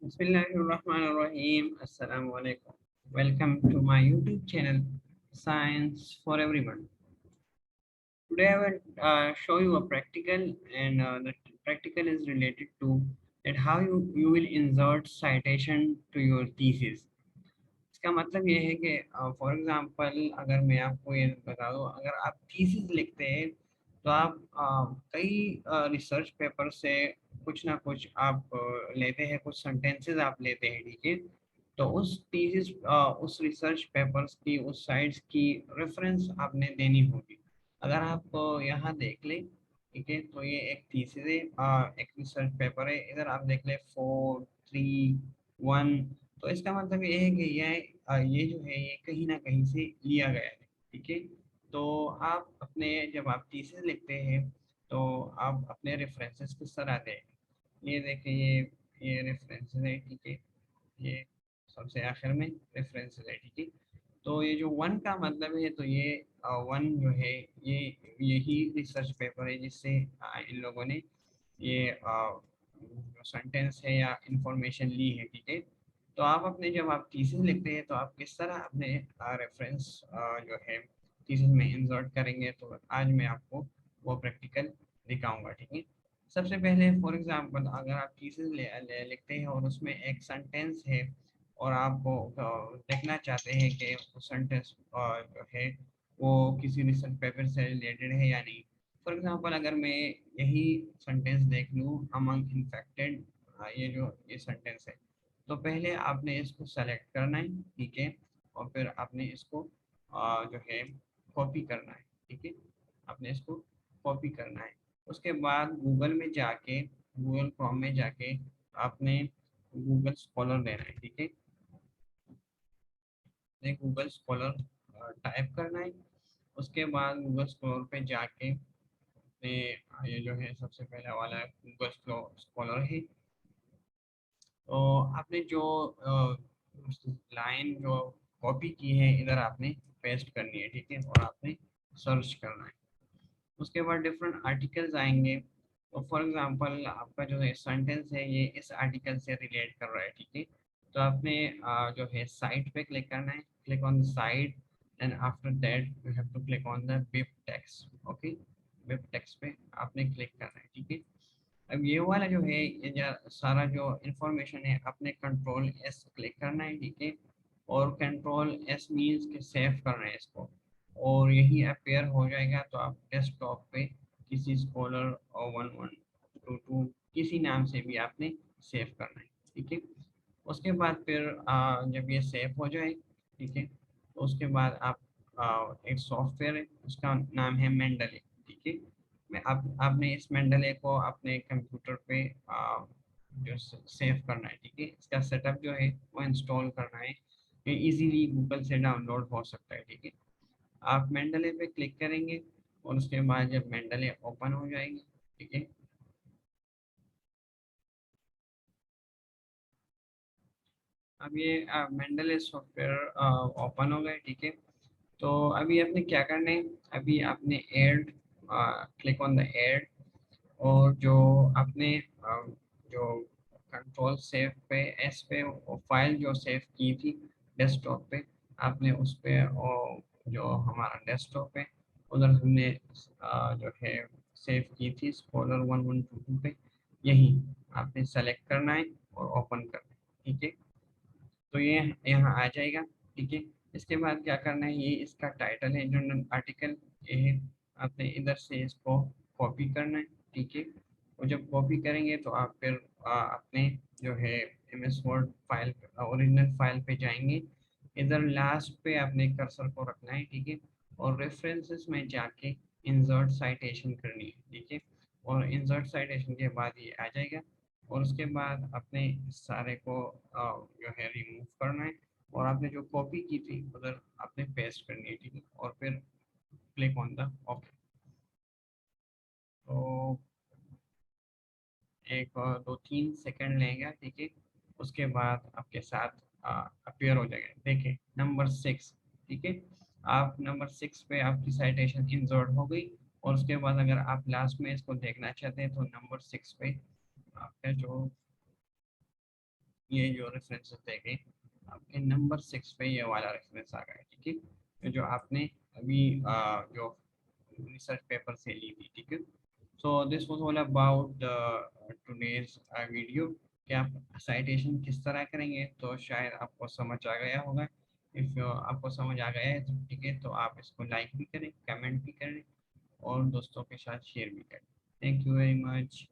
Bismillahirrahmanirrahim. Assalamu alaikum. Welcome to my YouTube channel, Science for Everyone. Today I will show you a practical, and the practical is related to that how you will insert citation to your thesis. इसका मतलब ये है कि for example अगर मैं आपको ये बता दूं, अगर आप थीसिस लिखते हैं तो आप कई रिसर्च पेपर से कुछ ना कुछ आप लेते हैं, कुछ सेंटेंसेस आप लेते हैं, ठीक है। तो उस थीसिस उस रिसर्च पेपर्स की, उस साइट्स की रेफरेंस आपने देनी होगी। अगर आप यहाँ देख लें, ठीक है, तो ये एक थीसिस है, एक रिसर्च पेपर है। इधर आप देख लें 4, 3, 1। तो इसका मतलब ये है कि ये जो है ये कहीं ना कहीं से लिया गया है, ठीक है। तो आप अपने जब आप थीसिस लिखते हैं तो आप अपने रेफरेंसेस किस तरह आते हैं, ये देखिए, ये रेफरेंसेस है, ठीक है। ये सबसे आखिर में रेफरेंसेस है, ठीक है। तो ये जो वन का मतलब है, तो ये वन जो है ये यही रिसर्च पेपर है जिससे इन लोगों ने ये जो सेंटेंस है या इंफॉर्मेशन ली है, ठीक है। तो आप अपने जब आप थीसिस लिखते हैं तो आप किस तरह अपने रेफरेंस जो है थीसिस में इंसर्ट करेंगे, तो आज मैं आपको वो प्रैक्टिकल दिखाऊंगा, ठीक है। सबसे पहले फॉर एग्जांपल अगर आप थीसिस लिखते हैं और उसमें एक सेंटेंस है और आपको देखना चाहते हैं कि वो सेंटेंस जो है वो किसी रिसर्च पेपर से रिलेटेड है या नहीं। फॉर एग्जांपल अगर मैं यही सेंटेंस देख लूँ, अमंग इन्फेक्टेड, ये सेंटेंस है, तो पहले आपने इसको सेलेक्ट करना है, ठीक है। और फिर आपने इसको जो है कॉपी करना है, ठीक है। आपने इसको कॉपी करना है। उसके बाद गूगल में जाके, गूगल क्रोम में जाके आपने गूगल स्कॉलर लेना है, ठीक है। गूगल स्कॉलर टाइप करना है। उसके बाद गूगल स्कॉलर पे जाके अपने ये जो है सबसे पहले वाला गूगल स्कॉलर है, तो आपने जो लाइन जो कॉपी की है इधर आपने पेस्ट करनी है, ठीक है। और आपने सर्च करना है। उसके बाद डिफरेंट आर्टिकल्स आएंगे। तो फॉर एग्जांपल आपका जो है सेंटेंस है ये इस आर्टिकल से रिलेट कर रहा है, ठीक है। तो आपने जो है साइट पे क्लिक करना है, click on the site, and after that you have to click on the web text, okay. Web text पे आपने क्लिक करना है, ठीक है। अब ये वाला जो है ये सारा जो इंफॉर्मेशन है अपने कंट्रोल एस क्लिक करना है, ठीक है। और कंट्रोल एस मीन्स के सेव करना है इसको, और यही अपेयर हो जाएगा। तो आप डेस्कटॉप पे किसी स्कॉलर और 1122 किसी नाम से भी आपने सेव करना है, ठीक है। उसके बाद फिर जब ये सेव हो जाए, ठीक है, तो उसके बाद आप एक सॉफ्टवेयर है उसका नाम है मेंडले, ठीक है। मैं आप आपने इस मेंडले को अपने कंप्यूटर पे जो सेव करना है, ठीक है। इसका सेटअप जो है वो इंस्टॉल करना है, ये इजीली गूगल से डाउनलोड हो सकता है, ठीक है। आप मेंडले पे क्लिक करेंगे और उसके बाद जब मेंडले ओपन हो जाएगी, ठीक है। अब ये मेंडले सॉफ्टवेयर ओपन हो गए, ठीक है। तो अभी आपने क्या करना है, अभी आपने add, click on the add, और जो आपने जो कंट्रोल सेव पे एस पे फाइल जो सेव की थी डेस्कटॉप पे, आपने उस पे और जो हमारा डेस्कटॉप है उधर हमने जो है सेव की थी स्कॉलर 1122 पे, यही आपने सेलेक्ट करना है और ओपन करना है, ठीक है। तो ये यहाँ आ जाएगा, ठीक है। इसके बाद क्या करना है, ये इसका टाइटल है जर्नल आर्टिकल, ये है। आपने इधर से इसको कॉपी करना है, ठीक है। और जब कॉपी करेंगे तो आप फिर अपने जो है M S word file, original file पे जाएंगे। इधर लास्ट पे आपने कर्सर को रखना है, ठीक है। और रेफरेंसेस में जाके इंसर्ट साइटेशन करनी है, ठीक है। और इंसर्ट साइटेशन के बाद ये आ जाएगा। और उसके बाद अपने सारे को जो है रिमूव करना है, और आपने जो कॉपी की थी उधर आपने पेस्ट करनी है, ठीक है। और फिर क्लिक ऑन द ओके। तो एक 2-3 सेकंड लेगा, ठीक है। उसके बाद आपके साथ अपीयर हो जाएगा, देखिए नंबर 6, ठीक है। आप नंबर 6 पे आपकी साइटेशन इंसर्ट हो गई। और उसके बाद अगर आप लास्ट में इसको देखना चाहते हैं तो नंबर 6 पे आपका जो ये जो रेफरेंसेस देखे आपके नंबर 6 पे ये वाला रेफरेंस आ गया, ठीक है, तो जो आपने अभी जो रिसर्च पेपर से ली थी, ठीक है। So this was all about today's video कि आप साइटेशन किस तरह करेंगे, तो शायद आपको समझ आ गया होगा। इफ़ आपको समझ आ गया है तो ठीक है, तो आप इसको लाइक भी करें, कमेंट भी करें और दोस्तों के साथ शेयर भी करें। Thank you very much.